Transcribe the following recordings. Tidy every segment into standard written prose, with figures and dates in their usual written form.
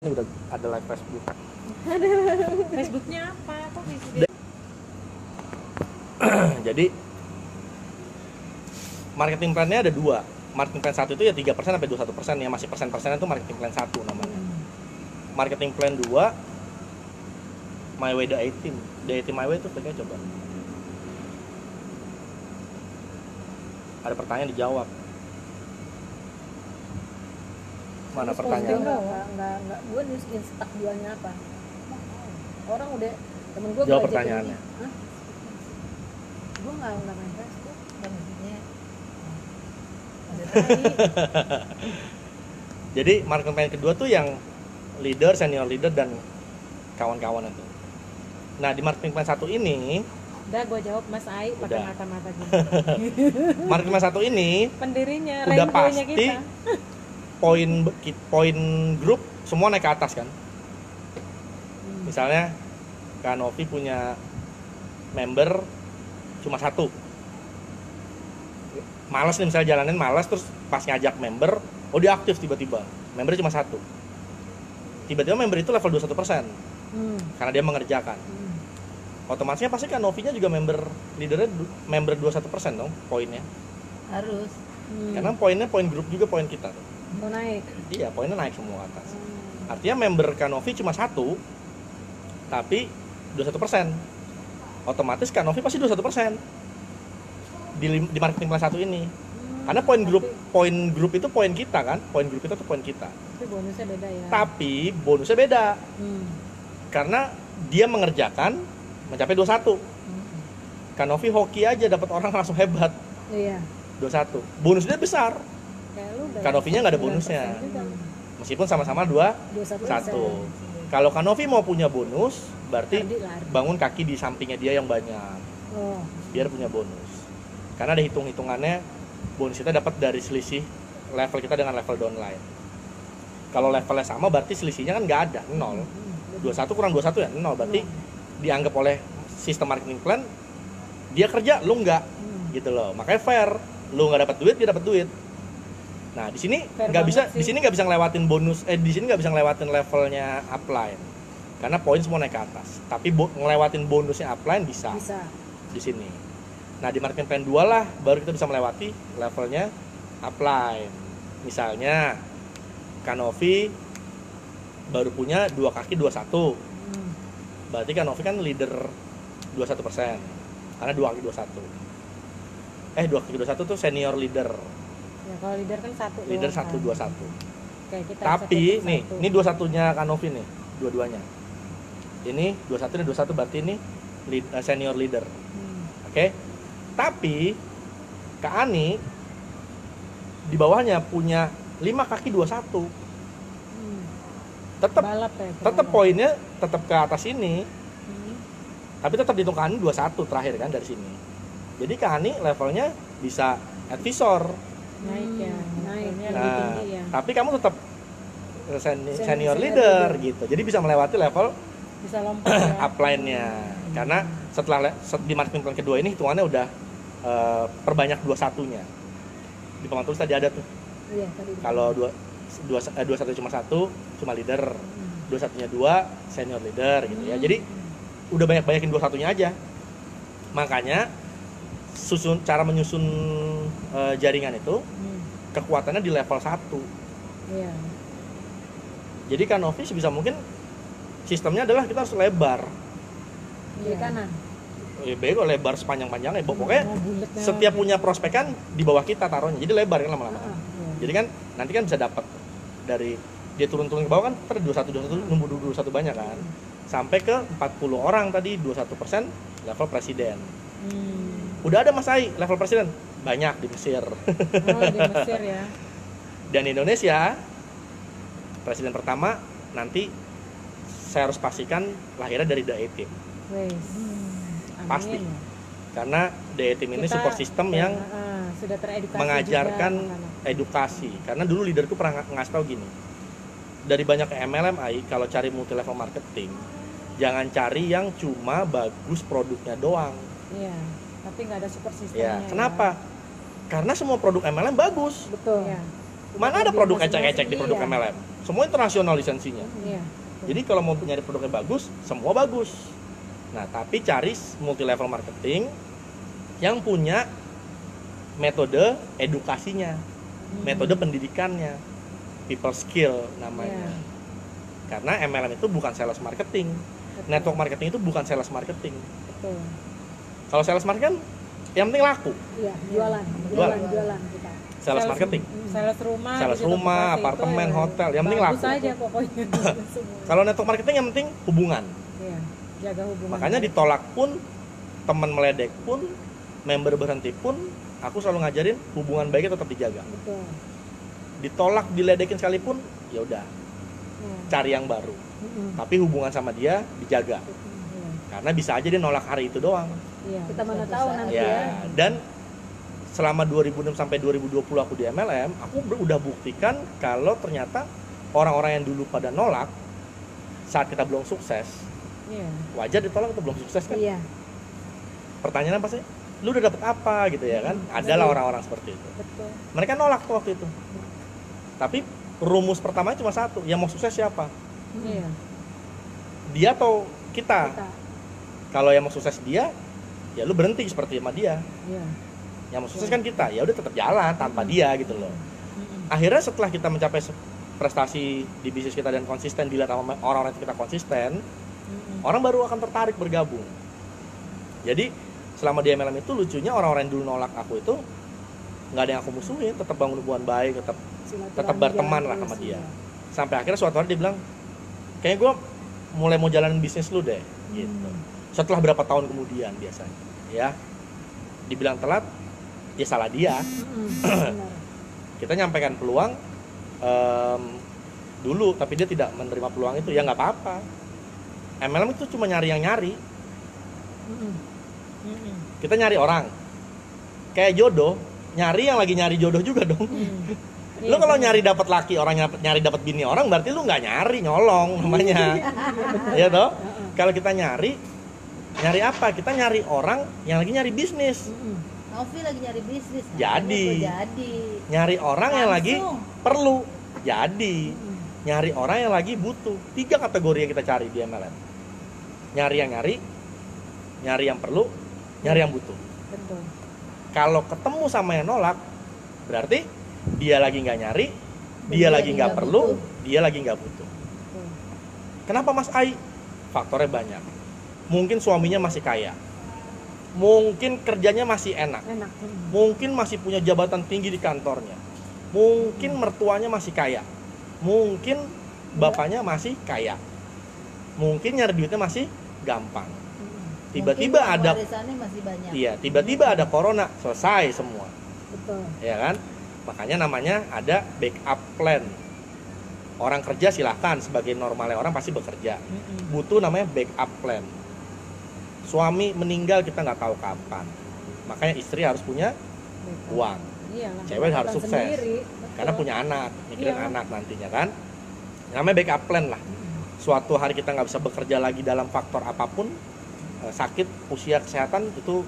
Ini udah ada live Facebook. Facebooknya apa? Kok bisa? Jadi marketing plan-nya ada dua. Marketing plan 1 itu ya 3% sampai 21%, yang masih persen-persennya itu marketing plan 1 namanya. Marketing plan 2 My Way the A-Team. The A-Team My Way itu kayaknya coba. Ada pertanyaan dijawab. Mana pertanyaan? Enggak, gue instak jualnya apa? Orang udah, temen gue Jawab pertanyaannya. Gue nggak main Facebook, dan maksudnya Jadi marketing plan kedua tuh yang leader, senior leader, dan kawan-kawan itu. Nah di marketing plan 1 ini, Udah gue jawab Mas Ai pakai Udah. mata-mata gini. marketing plan 1 ini Pendirinya, udah rainbow-nya pasti kita. poin grup semua naik ke atas kan. Misalnya Kak Novi punya member cuma 1, males nih misalnya jalanin males, terus pas ngajak member, oh dia aktif tiba-tiba, membernya cuma 1, tiba-tiba member itu level 21% karena dia mengerjakan. Otomatisnya pasti Kak Novinya juga member leadernya member 21% dong poinnya, harus karena poinnya poin grup juga poin kita tuh. mau naik. Iya, poinnya naik semua ke atas. Artinya member Kanovi cuma 1, tapi 21%. Otomatis Kanovi pasti 21% di marketing plan 1 ini. Karena poin grup itu poin kita kan, poin grup kita tuh poin kita. Tapi bonusnya beda ya. Tapi bonusnya beda. Karena dia mengerjakan mencapai 21. Kanovi hoki aja dapat orang langsung hebat. Iya. 21. Bonusnya besar. Kayak lu udah Kanovinya nggak ada bonusnya. Meskipun sama-sama 21. Kalau Kanovi mau punya bonus, berarti lari. bangun kaki di sampingnya dia yang banyak, biar punya bonus. Karena ada hitung-hitungannya, bonus kita dapat dari selisih level kita dengan level downline. Kalau levelnya sama, berarti selisihnya kan nggak ada, 0. 21 kurang 21 ya, 0. Berarti dianggap oleh sistem marketing plan, dia kerja, lu nggak, gitu loh. Makanya fair, lu nggak dapat duit, dia dapat duit. Nah di sini nggak bisa, di sini nggak bisa ngelewatin bonus, di sini nggak bisa ngelewatin levelnya upline, karena poin semua naik ke atas. Tapi ngelewatin bonusnya upline bisa. Di sini. Nah di marketing plan 2 lah, baru kita bisa melewati levelnya upline. Misalnya Kanovi baru punya 2 kaki 21, berarti Kanovi kan leader 21%, karena 2 kaki 21. 2 kaki 21 tuh senior leader. Ya kalau leader kan 1. Leader 1, 21. Kayak kita Tapi bisa nih, satu. ini 21-nya Kanovi nih, dua-duanya. Ini 21 dan 21 berarti ini senior leader. Oke. Tapi Kak Ani di bawahnya punya 5 kaki 21. Tetap balap ya. tetap poinnya tetap ke atas ini. Tapi tetap dihitung Kak Ani 21 terakhir kan dari sini. Jadi Kak Ani levelnya bisa advisor. Naik ya. Naiknya lebih Nah, tinggi ya. tapi kamu tetap senior leader gitu. Jadi bisa melewati level Bisa lompat ya. upline-nya. Karena setelah di marketing plan kedua ini hitungannya udah perbanyak 21-nya. Di papan tulis tadi ada tuh. Iya, tadi. Kalau 21 cuma 1, cuma leader. 21-nya 2, senior leader gitu ya. Jadi udah banyak-banyakin 21-nya aja. Makanya cara menyusun jaringan itu kekuatannya di level 1. Iya. Jadi Kanovi sebisa mungkin sistemnya adalah kita harus lebar. Kiri kanan. Bego lebar sepanjang-panjangnya. Pokoknya setiap punya prospek kan di bawah kita taruhnya. Jadi lebar kan lama-lama. Jadi kan nanti kan bisa dapat dari dia turun-turun ke bawah kan ter 21 numbuh 21 banyak kan. Sampai ke 40 orang tadi 21% level presiden. Udah ada Mas Ai level presiden banyak di Mesir. Di Mesir ya. Dan di Indonesia presiden pertama nanti saya harus pastikan lahirnya dari The A-Team. Pasti. Karena The A-Team ini support system yang sudah teredukasi mengajarkan juga, edukasi. Karena dulu leaderku pernah ngasih tahu gini. Dari banyak MLM AI, kalau cari multi level marketing, jangan cari yang cuma bagus produknya doang. Iya. Tapi nggak ada support systemnya. Ya, kenapa? Karena semua produk MLM bagus. Betul. Ya. Mana ada produk ecek-ecek di produk MLM? semua internasional lisensinya. Iya. Jadi kalau mau nyari produknya bagus, semua bagus. Nah, tapi cari multi level marketing yang punya metode edukasinya, metode pendidikannya, people skill namanya. Iya. Karena MLM itu bukan sales marketing, network marketing itu bukan sales marketing. Betul. Kalau sales marketing kan yang penting laku, Iya, jualan kita. sales marketing. Sales rumah, Sales digital rumah, marketing apartemen, itu, hotel, yang penting bagus laku. aja pokoknya. Semua. Kalau network marketing yang penting hubungan. Iya, jaga hubungan. Makanya ditolak pun, teman meledek pun, member berhenti pun, aku selalu ngajarin hubungan baiknya tetap dijaga. Betul. Ditolak, diledekin sekalipun, ya udah, Iya. cari yang baru. Tapi hubungan sama dia dijaga. Iya. Karena bisa aja dia nolak hari itu doang. Iya. Kita mana tahu nanti Ya, ya. dan selama 2006 sampai 2020 aku di MLM, aku udah buktikan kalau ternyata orang-orang yang dulu pada nolak saat kita belum sukses, Iya. wajar ditolak atau belum sukses kan? Iya. Pertanyaan apa sih? Lu udah dapet apa gitu ya kan? Adalah orang-orang seperti itu. Betul. Mereka nolak tuh waktu itu. Tapi rumus pertamanya cuma satu, yang mau sukses siapa? Iya. Dia atau kita? Kita. Kalau yang mau sukses dia, ya lu berhenti seperti sama dia. Iya. Yang mau sukses kan kita, ya udah tetap jalan tanpa dia gitu loh. Akhirnya setelah kita mencapai prestasi di bisnis kita dan konsisten dilihat sama orang-orang yang kita konsisten, orang baru akan tertarik bergabung. Jadi selama di MLM itu lucunya orang-orang yang dulu nolak aku itu nggak ada yang aku musuhin, tetap bangun hubungan baik, tetap Silaturahmi berteman jalan lah terus, sama dia. iya. Sampai akhirnya suatu hari dia bilang, kayaknya gue mulai mau jalanin bisnis lu deh, gitu. Setelah berapa tahun kemudian biasanya, ya, dibilang telat, ya salah dia. Benar. Kita nyampaikan peluang dulu, tapi dia tidak menerima peluang itu, ya nggak apa-apa. MLM itu cuma nyari yang nyari. Kita nyari orang, kayak jodoh, nyari yang lagi nyari jodoh juga dong. Lu kalau nyari dapat laki, orang nyari dapat bini orang, berarti lu nggak nyari, nyolong namanya. Iya toh? Kalau kita nyari apa? Kita nyari orang yang lagi nyari bisnis. Novi lagi nyari bisnis. Jadi. Jadi. Nyari orang yang lagi Langsung. perlu. Jadi. Nyari orang yang lagi butuh. 3 kategori yang kita cari di MLM. Nyari yang nyari, nyari yang perlu, nyari yang butuh. Betul. Kalau ketemu sama yang nolak, berarti dia lagi nggak nyari, dia lagi nggak perlu, dia lagi nggak butuh. Kenapa Mas Ai? Faktornya banyak. Mungkin suaminya masih kaya, mungkin kerjanya masih enak, Enak. mungkin masih punya jabatan tinggi di kantornya, mungkin mertuanya masih kaya, mungkin bapaknya masih kaya, mungkin nyari duitnya masih gampang. Tiba-tiba Mungkin ada, warisannya masih banyak. iya, tiba-tiba ada corona, selesai semua, Betul. ya kan? Makanya namanya ada backup plan. Orang kerja silahkan, sebagai normalnya orang pasti bekerja. Butuh namanya backup plan. Suami meninggal kita nggak tahu kapan, makanya istri harus punya uang. Iya. Cewek harus sukses, karena punya anak, mikirin Iya. anak nantinya kan. Namanya backup plan lah. Suatu hari kita nggak bisa bekerja lagi dalam faktor apapun, sakit, usia, kesehatan, itu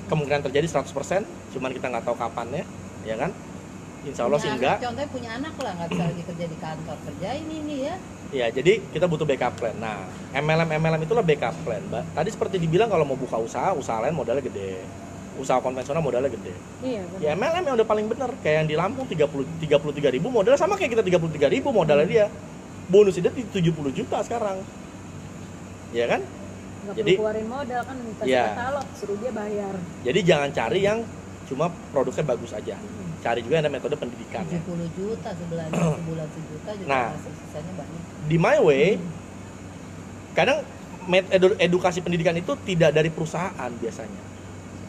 kemungkinan terjadi 100%, cuman kita nggak tahu kapannya, ya kan? Insya Allah sih Punya enggak. anak, contohnya punya anak lah, nggak bisa lagi kerja di kantor, kerja ini ya. Ya, jadi kita butuh backup plan. Nah, MLM itulah backup plan, Mbak. Tadi seperti dibilang kalau mau buka usaha lain modalnya gede. Usaha konvensional modalnya gede. Iya, benar. Ya MLM yang udah paling bener, kayak yang di Lampung 33.000 modalnya sama kayak kita 33.000 modalnya dia. Bonus dia 70 juta sekarang. Ya kan? Nggak Jadi, perlu keluarin modal kan, kasih iya. katalog, suruh dia bayar. Jadi jangan cari yang cuma produknya bagus aja. Cari juga ada metode pendidikannya. 70 juta sebulan sejuta juga, Nah. masih sisanya banyak. Di My Way, kadang edukasi pendidikan itu tidak dari perusahaan biasanya,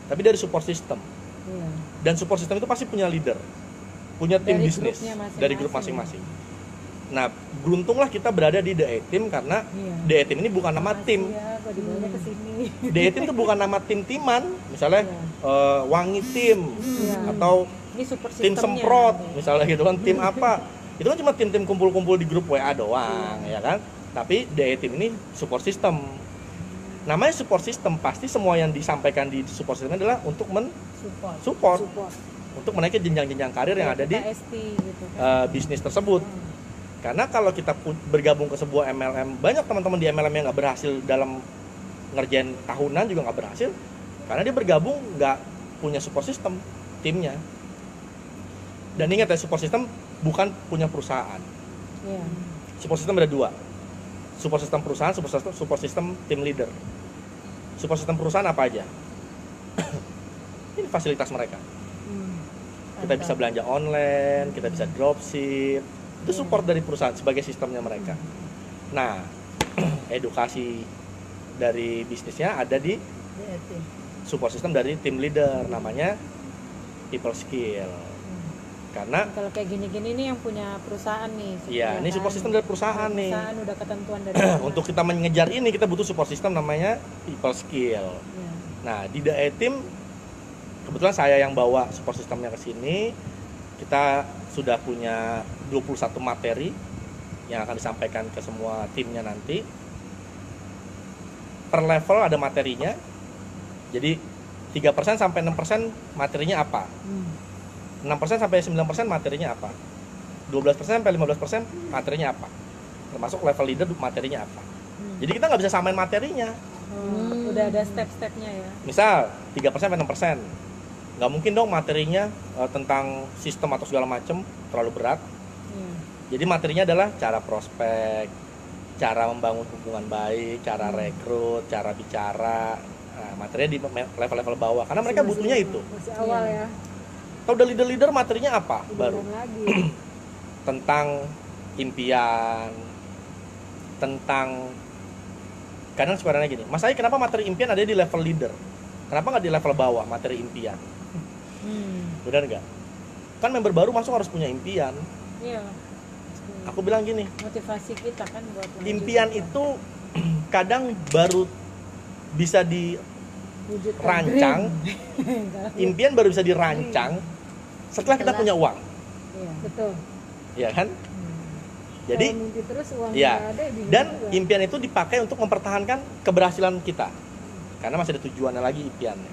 tapi dari support system. Iya. Dan support system itu pasti punya leader, punya tim Dari bisnis grupnya masing-masing. dari grup masing-masing. Nah, beruntunglah kita berada di The A-Team karena Iya. The A-Team ini bukan nama tim. Iya, gua dibawanya ke sini. The A-Team itu bukan nama tim-timan, misalnya Iya. Wangi Tim Iya. atau Ini super tim sistemnya Semprot, nanti. misalnya gitu kan, tim apa? Itu kan cuma tim-tim kumpul-kumpul di grup WA doang, ya kan? Tapi The A-Team ini support system. Namanya support system, pasti semua yang disampaikan di support system adalah untuk Support. support untuk menaiki jenjang-jenjang karir yang ada di KST gitu kan. bisnis tersebut. Karena kalau kita bergabung ke sebuah MLM, banyak teman-teman di MLM yang nggak berhasil dalam ngerjain tahunan juga nggak berhasil, karena dia bergabung nggak punya support system timnya. Dan ingat ya, support system bukan punya perusahaan. Iya. Support system ada dua, support system perusahaan, support system tim leader. Support system perusahaan apa aja? Ini fasilitas mereka. Kita bisa belanja online, kita bisa dropship, itu support dari perusahaan sebagai sistemnya mereka. Nah, edukasi dari bisnisnya ada di DRT. support system dari tim leader, namanya people skill. Karena Kalau kayak gini-gini nih yang punya perusahaan nih. iya, ini support system dari perusahaan nih. Perusahaan udah ketentuan dari Untuk kita mengejar ini kita butuh support system namanya people skill. Iya. Nah, di DAE Team kebetulan saya yang bawa support systemnya ke sini. Kita sudah punya 21 materi yang akan disampaikan ke semua timnya nanti. Per level ada materinya. Jadi 3% sampai 6% materinya apa? 6% sampai 9% materinya apa? 12% sampai 15% materinya apa? Termasuk level leader materinya apa? Jadi kita nggak bisa samain materinya. Udah ada step-stepnya ya. Misal 3% sampai 6%. Nggak mungkin dong materinya tentang sistem atau segala macam terlalu berat. Iya. Jadi materinya adalah cara prospek, cara membangun hubungan baik, cara rekrut, cara bicara. Nah, materinya di level-level bawah karena mereka butuhnya itu. Masih awal ya. Kalau udah leader-leader materinya apa? Baru Belum lagi. tentang impian, tentang kadang suka nanya gini, Mas Ai kenapa materi impian ada di level leader? Kenapa nggak di level bawah materi impian? Benar nggak? Kan member baru masuk harus punya impian. Iya. Aku bilang gini, Motivasi kita kan buat lanjut impian kita. itu kadang baru bisa dirancang, impian baru bisa dirancang setelah kita punya uang, Iya. Betul. ya kan? Jadi, Kalau mimpi terus uang ya, nggak ada, bingung dan juga. impian itu dipakai untuk mempertahankan keberhasilan kita, karena masih ada tujuannya lagi impiannya.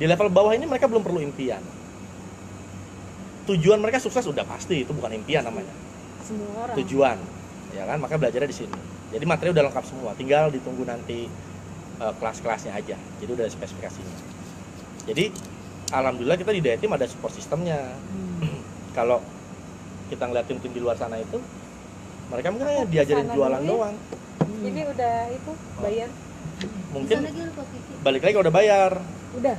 Di level bawah ini mereka belum perlu impian. Tujuan mereka sukses udah pasti, itu bukan impian namanya. Semua orang. Tujuan, ya kan? Makanya belajarnya di sini. Jadi materi udah lengkap semua, tinggal ditunggu nanti kelas-kelasnya aja. Jadi udah ada spesifikasinya. Jadi alhamdulillah kita di DAE Team ada support sistemnya. Kalau kita ngeliat tim-tim di luar sana itu, mereka mungkin hanya diajarin Sana jualan dulu ya. doang. Ini udah itu bayar. Mungkin Bisa lagi lu Kak Kiki. balik lagi kalau udah bayar. Udah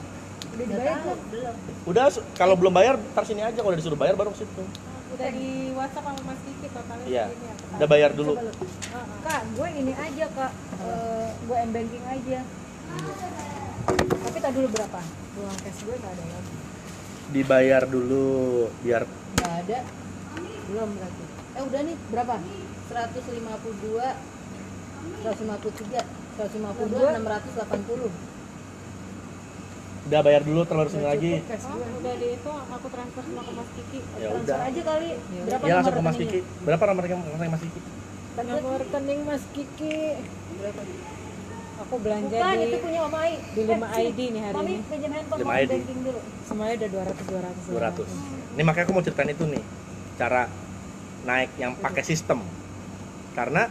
Udah dibayar tahu, belum? belum. Udah kalau belum bayar ntar sini aja, kalau udah disuruh bayar baru ke situ. Udah di WhatsApp sama Mas Kiki totalnya Iya. segini apa? Udah bayar dulu. Coba lu. Kak, gue ini aja kak, gue m-banking aja. Tapi tak dulu berapa? Uang cash gue gak ada lagi. Dibayar dulu biar Nggak ada. Belum berarti. Udah nih Berapa? 152 153 152 Dua. 680. udah bayar dulu terus sini lagi. Cash Oh, gue. udah di itu aku transfer semua ke Mas Kiki. Ya Transfer udah. aja kali. Berapa Ya langsung nomor ke Mas rekeningnya? Kiki. Berapa nomor rekening Mas Kiki? Nomor rekening Mas Kiki. Berapa? Aku belanja Bukan, di itu punya Om Ai. di 5 sini. ID nih hari Mami ini. pinjam handphone 5 mau ID. banking dulu. Semuanya udah 200. 200. Ini makanya aku mau ceritain itu nih, cara naik yang pakai sistem. Karena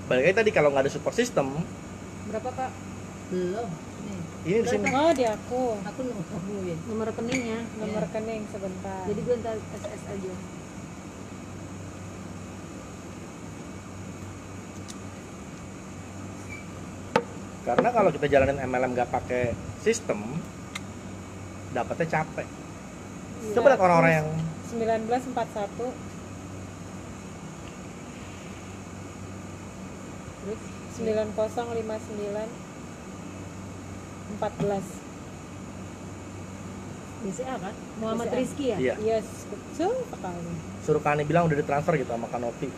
balik lagi tadi kalau nggak ada support system, Berapa kak? Belum. Nih, ini di sini. Oh, di aku. aku nungguin. Nomor rekeningnya. Nomor rekening sebentar. Jadi gue ntar SS aja. Karena kalau kita jalanin MLM nggak pakai sistem, dapatnya capek. Coba lihat orang-orang yang 1941 Terus 9059 14. BCA kan? Muhammad BCA. Rizky ya? iya, Yes, betul sekali. suruh Kani bilang udah ditransfer gitu sama Kanopi.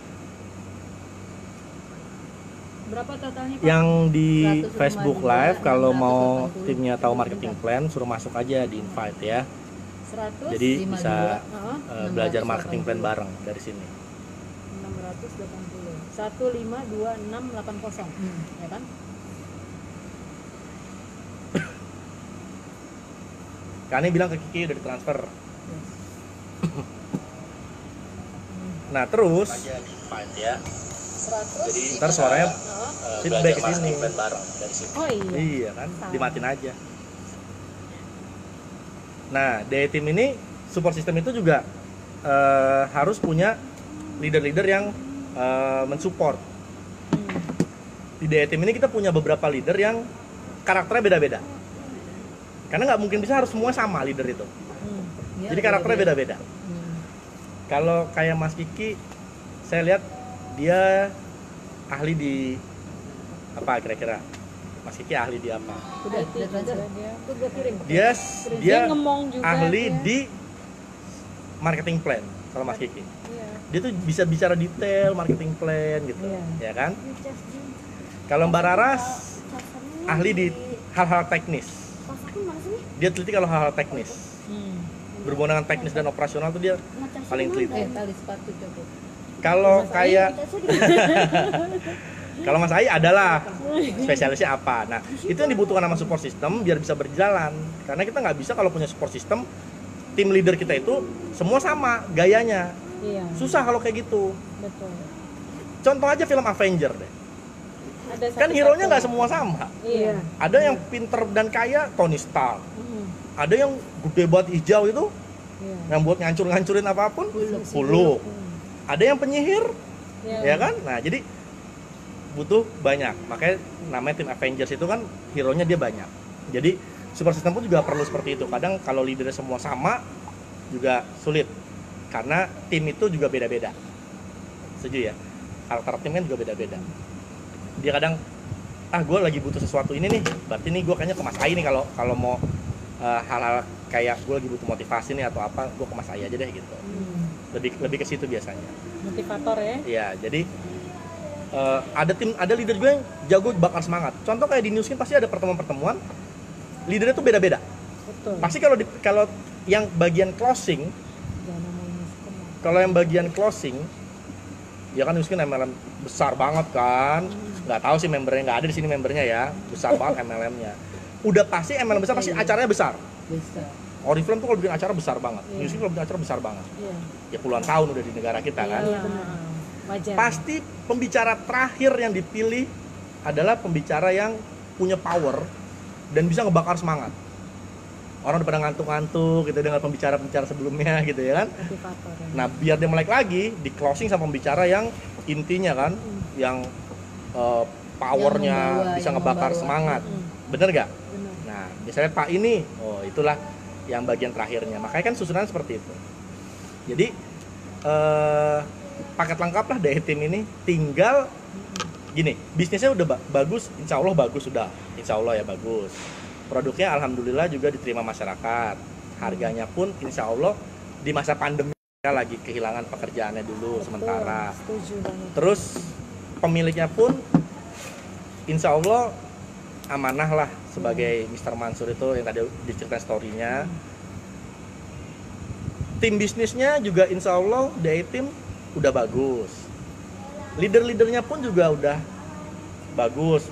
Berapa totalnya kak? Yang di 152, Facebook Live kalau mau 680. timnya tahu marketing plan, suruh masuk aja di invite ya. 100? Jadi 52. bisa Heeh. belajar marketing plan bareng dari sini. 680. 1522680. Ya kan? Nah, Kani bilang ke Kiki udah ditransfer. Nah terus aja di find ya. Jadi ntar suaranya feedback belajar ke sini. masking plan bareng dari situ. Oh iya. Iya kan, Salah. dimatiin aja. Nah, DE Team ini support system itu juga harus punya leader-leader yang mensupport. Di DE Team ini kita punya beberapa leader yang karakternya beda-beda. Karena nggak mungkin bisa harus semua sama leader itu. Iya, Jadi karakternya beda-beda. Hmm. Kalau kayak Mas Kiki, saya lihat dia ahli di apa kira-kira? Mas Kiki ahli di apa? Udah, IT udah belajar. juga dia. Tuh gue kirim. Dia ngemong juga ahli dia. di marketing plan kalau Mas Kiki. Iya. Dia tuh bisa bicara detail marketing plan gitu, Iya. ya kan? Kalau Mbak Raras ahli di hal-hal teknis. Dia teliti kalau hal-hal teknis. Berhubungan dengan teknis dan operasional tuh dia paling teliti. Tali sepatu coba. Kalau kayak kalau Mas Ai adalah spesialisnya apa. Nah, itu yang dibutuhkan sama support system biar bisa berjalan. Karena kita nggak bisa kalau punya support system tim leader kita itu semua sama gayanya. Iya. Susah kalau kayak gitu. Betul. Contoh aja film Avenger deh. Ada Kan satu-satu. hero-nya nggak semua sama. Iya. Ada yang pinter dan kaya Tony Stark. Mm. Ada yang gede banget hijau itu Iya. yang buat ngancur-ngancurin apapun Hulk. Hulk. Mm. Ada yang penyihir, Iya. ya kan? Nah, jadi butuh banyak. Makanya namanya tim Avengers itu kan hero-nya dia banyak. Jadi super system pun juga perlu seperti itu. Kadang kalau leadernya semua sama juga sulit. Karena tim itu juga beda-beda. Setuju ya? Karakter tim kan juga beda-beda. Dia kadang gue lagi butuh sesuatu ini nih. Berarti nih gue kayaknya ke Mas Ai nih kalau mau hal-hal kayak gue lagi butuh motivasi nih atau apa, gue ke Mas Ai aja deh gitu. Lebih ke situ biasanya. Motivator ya. Iya, jadi ada leader gue yang jago bakar semangat. Contoh kayak di Newskin pasti ada pertemuan-pertemuan, leadernya tuh beda-beda. Betul. Pasti kalau yang bagian closing, Jangan ngomongin sistem. kalau yang bagian closing, ya kan Newskin MLM besar banget kan. Nggak tahu sih membernya, nggak ada di sini membernya ya, besar banget MLM-nya. Udah pasti MLM besar pasti acaranya besar. Bisa. Oriflame tuh kalau bikin acara besar banget, Iya. Newskin kalau bikin acara besar banget. Iya. Ya puluhan tahun udah di negara kita kan. Iya. Wajar. Pasti pembicara terakhir yang dipilih adalah pembicara yang punya power dan bisa ngebakar semangat. Orang udah pada ngantuk-ngantuk gitu dengan pembicara-pembicara sebelumnya gitu ya kan. Motivator. Ya. Nah, biar dia melek lagi di closing sama pembicara yang intinya kan, yang powernya Yang membawa, bisa yang ngebakar membawa. semangat. Bener gak? Nah, biasanya Pak ini, oh itulah yang bagian terakhirnya. Makanya kan susunan seperti itu. Jadi paket lengkap lah dari tim ini. Tinggal gini, bisnisnya udah bagus, insya Allah bagus sudah, insya Allah ya bagus. Produknya alhamdulillah juga diterima masyarakat. Harganya pun insya Allah di masa pandemi kita lagi kehilangan pekerjaannya dulu sementara. Setuju banget. Terus pemiliknya pun insya Allah amanah lah sebagai Mr. Mansur itu yang tadi diceritain story-nya. Tim bisnisnya juga insya Allah DI tim udah bagus. Leader-leadernya pun juga udah bagus.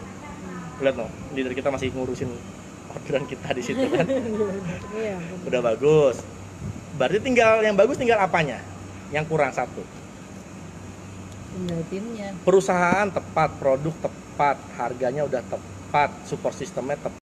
Lihat no, leader kita masih ngurusin orderan kita di situ kan. Iya. Udah bagus. Berarti tinggal yang bagus tinggal apanya? Yang kurang satu. Tinggal timnya. Perusahaan tepat, produk tepat, harganya udah tepat, support sistemnya tepat.